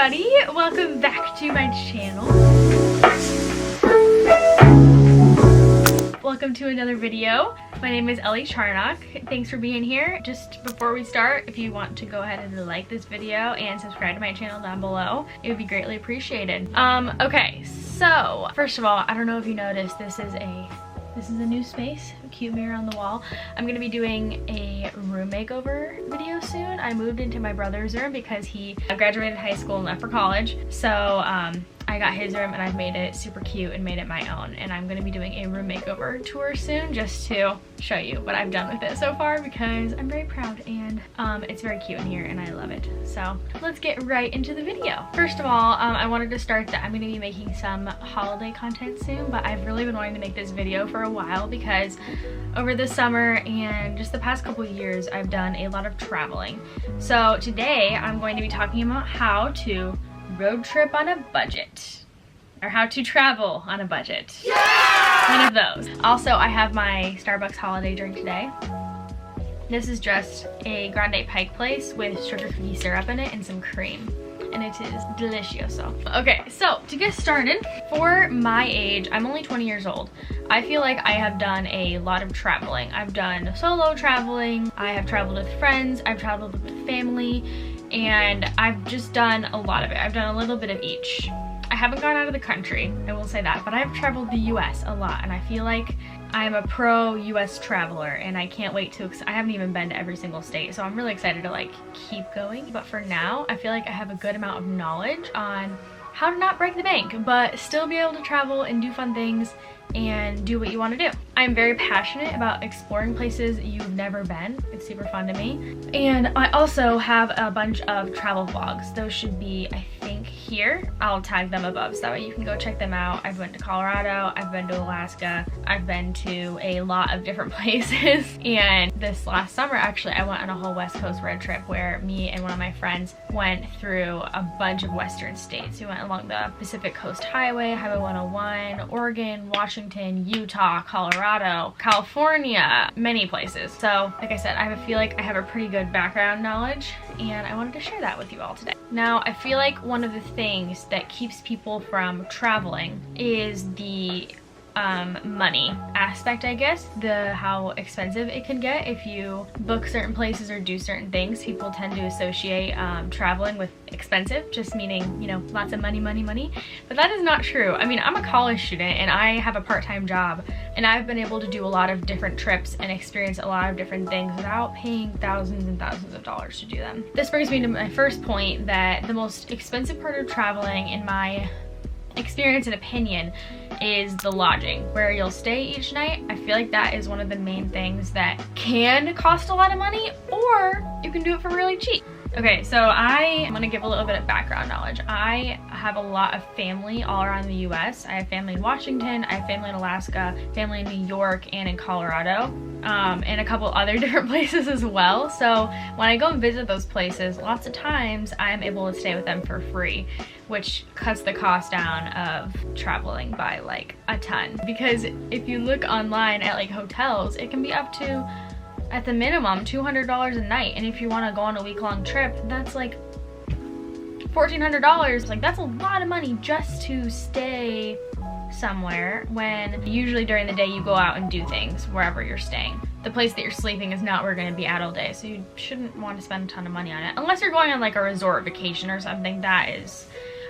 everybody, welcome back to my channel. Welcome to another video. My name is Ellie Charnock. Thanks for being here. Just before we start, if you want to go ahead and like this video and subscribe to my channel down below, it would be greatly appreciated. Okay, so first of all, I don't know if you noticed, this is a new space, a cute mirror on the wall. I'm gonna be doing a room makeover video soon. I moved into my brother's room because he graduated high school and left for college. So I got his room and I've made it super cute and made it my own. And I'm gonna be doing a room makeover tour soon just to show you what I've done with it so far because I'm very proud and it's very cute in here and I love it. So let's get right into the video. First of all, I wanted to start that I'm gonna be making some holiday content soon, but I've really been wanting to make this video for a while because over the summer and just the past couple of years, I've done a lot of traveling. So today I'm going to be talking about how to road trip on a budget, or how to travel on a budget. Yeah! One of those. Also, I have my Starbucks holiday drink today. This is just a grande pike place with sugar cookie syrup in it and some cream, and it is delicioso. Okay, so to get started, for my age, I'm only 20 years old. I feel like I have done a lot of traveling. I've done solo traveling, I have traveled with friends, I've traveled with family, and I've just done a lot of it. I've done a little bit of each. I haven't gone out of the country, I will say that, but I've traveled the US a lot, and I feel like I'm a pro US traveler, and I can't wait to, I haven't even been to every single state, so I'm really excited to like keep going. But for now, I feel like I have a good amount of knowledge on how to not break the bank, but still be able to travel and do fun things and do what you want to do. I'm very passionate about exploring places you've never been. It's super fun to me. And I also have a bunch of travel vlogs. Those should be, I think, here. I'll tag them above so that way you can go check them out. I've been to Colorado, I've been to Alaska, I've been to a lot of different places. And this last summer, actually, I went on a whole West Coast road trip where me and one of my friends went through a bunch of Western states. We went along the Pacific Coast Highway, Highway 101, Oregon, Washington, Utah, Colorado, California, many places. So like I said, I feel like I have a pretty good background knowledge and I wanted to share that with you all today. Now, I feel like one of the things that keeps people from traveling is the money aspect, I guess. How expensive it can get if you book certain places or do certain things. People tend to associate traveling with expensive, just meaning, you know, lots of money, but that is not true. I mean, I'm a college student and I have a part-time job, and I've been able to do a lot of different trips and experience a lot of different things without paying thousands and thousands of dollars to do them. This brings me to my first point, that the most expensive part of traveling, in my experience and opinion, is the lodging, where you'll stay each night. I feel like that is one of the main things that can cost a lot of money, or you can do it for really cheap. Okay, so I'm gonna give a little bit of background knowledge. I have a lot of family all around the US. I have family in Washington, I have family in Alaska, family in New York and in Colorado, and a couple other different places as well. So when I go and visit those places, lots of times I'm able to stay with them for free, which cuts the cost down of traveling by like a ton. Because if you look online at like hotels, it can be up to, at the minimum, $200 a night. And if you want to go on a week-long trip, that's like $1,400. Like, that's a lot of money just to stay somewhere, when usually during the day you go out and do things wherever you're staying. The place that you're sleeping is not where you're going to be at all day, so you shouldn't want to spend a ton of money on it. Unless you're going on like a resort vacation or something, that is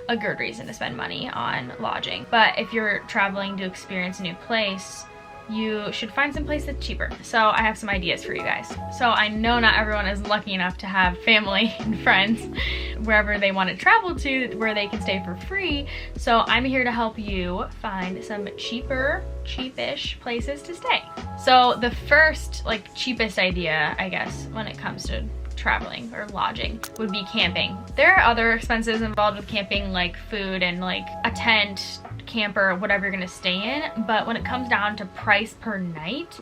a good reason to spend money on lodging. But if you're traveling to experience a new place, you should find some place that's cheaper. So I have some ideas for you guys. So I know not everyone is lucky enough to have family and friends wherever they want to travel to, where they can stay for free. So I'm here to help you find some cheapish places to stay. So the first, like, cheapest idea, I guess, when it comes to traveling or lodging would be camping. There are other expenses involved with camping, like food and like a tent, camper, whatever you're gonna stay in, but when it comes down to price per night,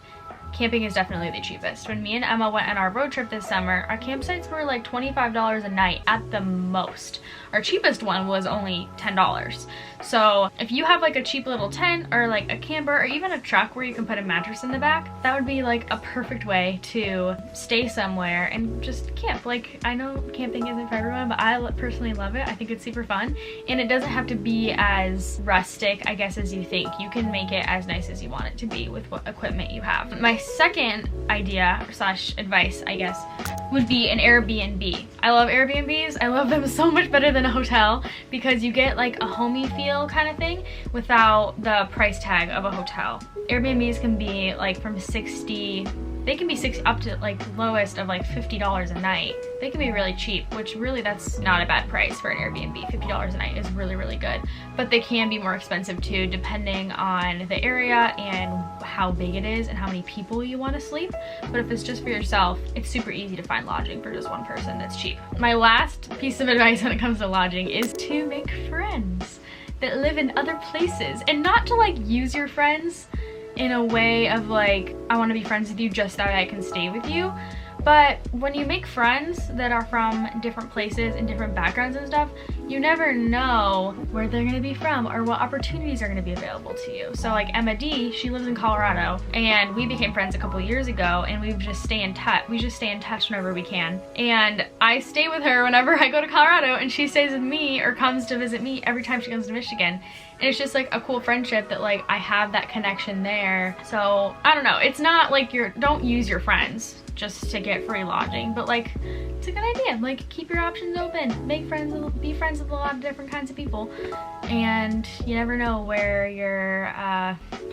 camping is definitely the cheapest. When me and Emma went on our road trip this summer, our campsites were like $25 a night at the most. Our cheapest one was only $10. So if you have like a cheap little tent or like a camper or even a truck where you can put a mattress in the back, that would be like a perfect way to stay somewhere and just camp. Like, I know camping isn't for everyone, but I personally love it. I think it's super fun, and it doesn't have to be as rustic, I guess, as you think. You can make it as nice as you want it to be with what equipment you have. My second idea slash advice, I guess, would be an Airbnb. I love Airbnbs. I love them so much better than a hotel because you get like a homey feel kind of thing without the price tag of a hotel. Airbnbs can be like from 60, they can be 60 up to like lowest of like $50 a night. They can be really cheap, which really that's not a bad price for an Airbnb. $50 a night is really, really good. But they can be more expensive too, depending on the area and how big it is and how many people you want to sleep. But if it's just for yourself, it's super easy to find lodging for just one person that's cheap. My last piece of advice when it comes to lodging is to make friends that live in other places, and not to like use your friends in a way of like, I want to be friends with you just so I can stay with you. But when you make friends that are from different places and different backgrounds and stuff, you never know where they're going to be from or what opportunities are going to be available to you. So like Emma D, she lives in Colorado, and we became friends a couple years ago, and we just stay in touch. We just stay in touch whenever we can. And I stay with her whenever I go to Colorado, and she stays with me or comes to visit me every time she comes to Michigan. And it's just like a cool friendship that like I have that connection there. So I don't know, it's not like don't use your friends just to get free lodging, but like it's a good idea. Like, keep your options open, make friends, be friends with a lot of different kinds of people, and you never know where your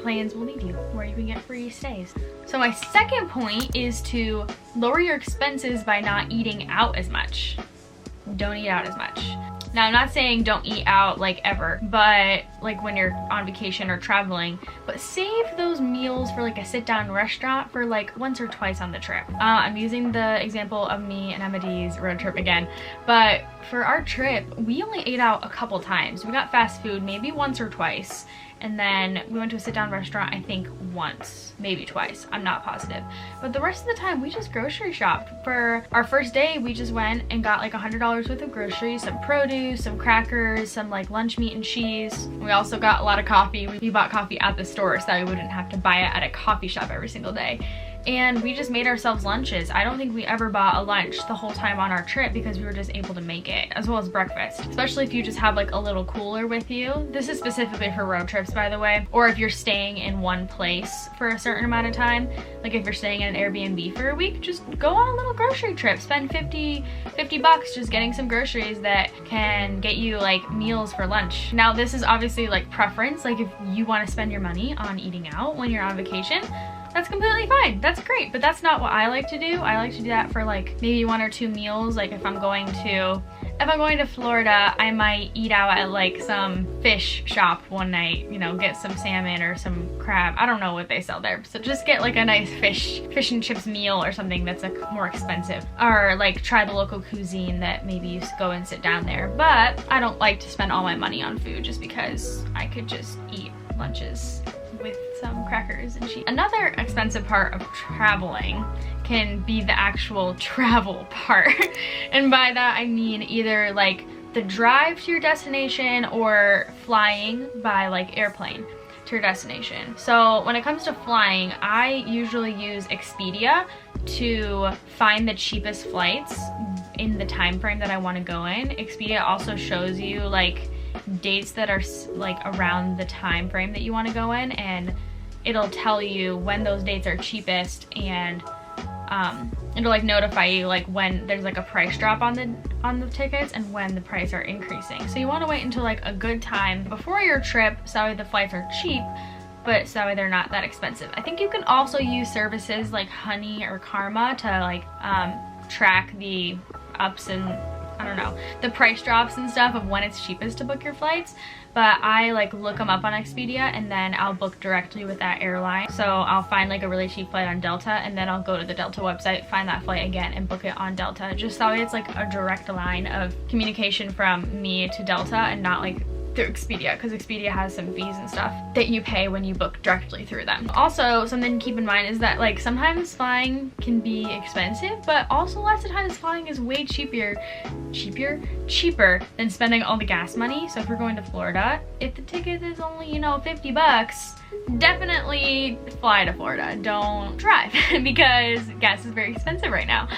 plans will lead you, where you can get free stays. So my second point is to lower your expenses by not eating out as much. Don't eat out as much. Now, I'm not saying don't eat out like ever, but like when you're on vacation or traveling, but save those meals for like a sit-down restaurant for like once or twice on the trip. I'm using the example of me and Emma D's road trip again, but for our trip, we only ate out a couple times. We got fast food maybe once or twice, and then we went to a sit-down restaurant, I think once, maybe twice, I'm not positive. But the rest of the time, we just grocery shopped. For our first day, we just went and got like $100 worth of groceries, some produce, some crackers, some like lunch meat and cheese. We also got a lot of coffee. We bought coffee at the store so that we wouldn't have to buy it at a coffee shop every single day. And we just made ourselves lunches. I don't think we ever bought a lunch the whole time on our trip because we were just able to make it, as well as breakfast. Especially if you just have like a little cooler with you. This is specifically for road trips, by the way. Or if you're staying in one place for a certain amount of time. Like if you're staying in an Airbnb for a week, just go on a little grocery trip. Spend 50 bucks just getting some groceries that can get you like meals for lunch. Now, this is obviously like preference. Like if you want to spend your money on eating out when you're on vacation, that's completely fine. That's great, but that's not what I like to do. I like to do that for like maybe 1 or 2 meals. Like if I'm going to Florida, I might eat out at like some fish shop one night, you know, get some salmon or some crab. I don't know what they sell there. So just get like a nice fish and chips meal or something that's like more expensive. Or like try the local cuisine that maybe you go and sit down there. But I don't like to spend all my money on food just because I could just eat lunches with some crackers and cheese. Another expensive part of traveling can be the actual travel part. And by that I mean either like the drive to your destination or flying by like airplane to your destination. So when it comes to flying, I usually use Expedia to find the cheapest flights in the time frame that I want to go in. Expedia also shows you like dates that are like around the time frame that you want to go in, and it'll tell you when those dates are cheapest, and it'll like notify you like when there's like a price drop on the tickets and when the price are increasing. So you want to wait until like a good time before your trip so that way the flights are cheap, but so that way they're not that expensive. I think you can also use services like Honey or Karma to like track the ups and I don't know, the price drops and stuff of when it's cheapest to book your flights. But I like look them up on Expedia, and then I'll book directly with that airline. So I'll find like a really cheap flight on Delta, and then I'll go to the Delta website, find that flight again, and book it on Delta. Just so it's like a direct line of communication from me to Delta and not like through Expedia, because Expedia has some fees and stuff that you pay when you book directly through them. Also, something to keep in mind is that like sometimes flying can be expensive, but also lots of times flying is way cheaper than spending all the gas money. So if you're going to Florida, if the ticket is only, you know, 50 bucks, definitely fly to Florida. Don't drive because gas is very expensive right now.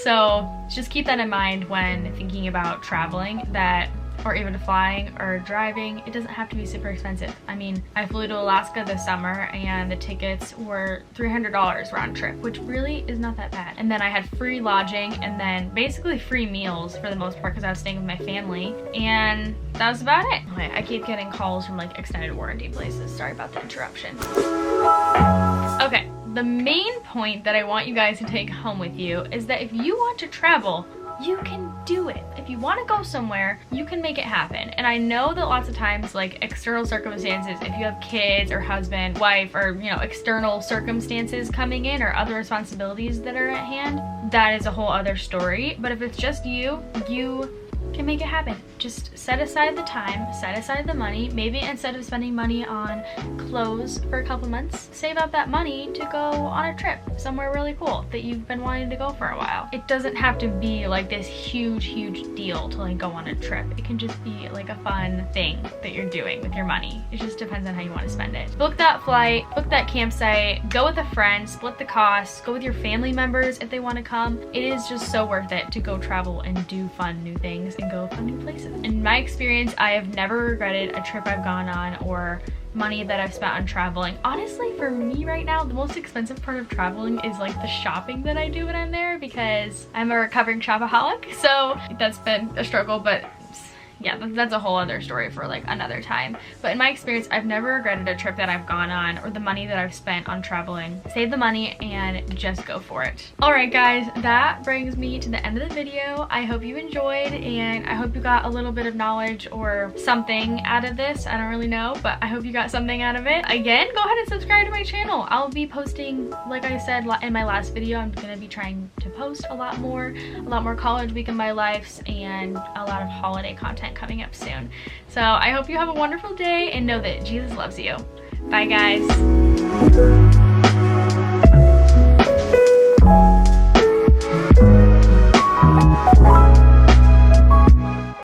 So just keep that in mind when thinking about traveling, that or even flying or driving, it doesn't have to be super expensive. I mean, I flew to Alaska this summer and the tickets were $300 round trip, which really is not that bad. And then I had free lodging and then basically free meals for the most part because I was staying with my family, and that was about it. Okay, I keep getting calls from like extended warranty places. Sorry about the interruption. Okay, the main point that I want you guys to take home with you is that if you want to travel, you can do it. If you want to go somewhere, you can make it happen. And I know that lots of times, like external circumstances, if you have kids or husband, wife, or you know, external circumstances coming in or other responsibilities that are at hand, that is a whole other story. But if it's just you, you can make it happen. Just set aside the time, set aside the money. Maybe instead of spending money on clothes for a couple months, save up that money to go on a trip somewhere really cool that you've been wanting to go for a while. It doesn't have to be like this huge deal to like go on a trip. It can just be like a fun thing that you're doing with your money. It just depends on how you want to spend it. Book that flight, book that campsite, go with a friend, split the costs, go with your family members if they want to come. It is just so worth it to go travel and do fun new things and go fun new places. In my experience, I have never regretted a trip I've gone on or money that I've spent on traveling. Honestly, for me right now, the most expensive part of traveling is like the shopping that I do when I'm there, because I'm a recovering shopaholic. So that's been a struggle, but yeah, that's a whole other story for like another time. But in my experience, I've never regretted a trip that I've gone on or the money that I've spent on traveling. Save the money and just go for it. All right, guys, that brings me to the end of the video. I hope you enjoyed, and I hope you got a little bit of knowledge or something out of this. I don't really know, but I hope you got something out of it. Again, go ahead and subscribe to my channel. I'll be posting, like I said in my last video, I'm gonna be trying to post a lot more college week in my life and a lot of holiday content coming up soon. So I hope you have a wonderful day and know that Jesus loves you. Bye, guys.